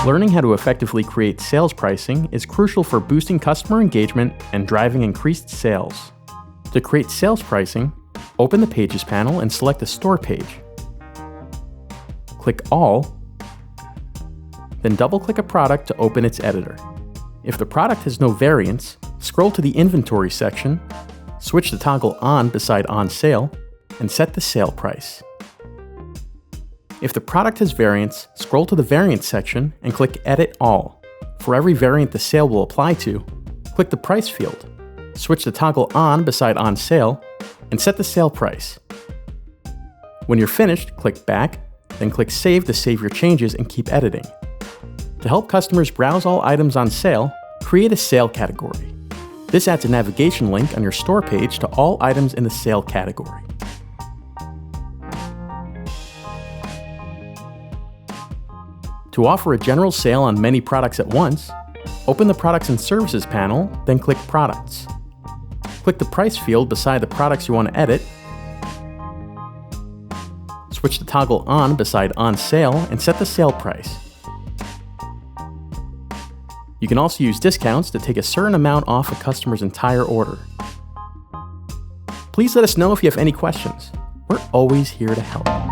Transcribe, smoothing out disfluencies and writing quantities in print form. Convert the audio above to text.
Learning how to effectively create sales pricing is crucial for boosting customer engagement and driving increased sales. To create sales pricing, open the Pages panel and select the Store page. Click All, then double-click a product to open its editor. If the product has no variants, scroll to the Inventory section, switch the toggle On beside On Sale, and set the sale price. If the product has variants, scroll to the Variants section and click Edit All. For every variant the sale will apply to, click the Price field, switch the toggle On beside On Sale, and set the sale price. When you're finished, click Back, then click Save to save your changes and keep editing. To help customers browse all items on sale, create a sale category. This adds a navigation link on your store page to all items in the sale category. To offer a general sale on many products at once, open the Products and Services panel, then click Products. Click the Price field beside the products you want to edit, switch the toggle On beside On Sale, and set the sale price. You can also use discounts to take a certain amount off a customer's entire order. Please let us know if you have any questions. We're always here to help.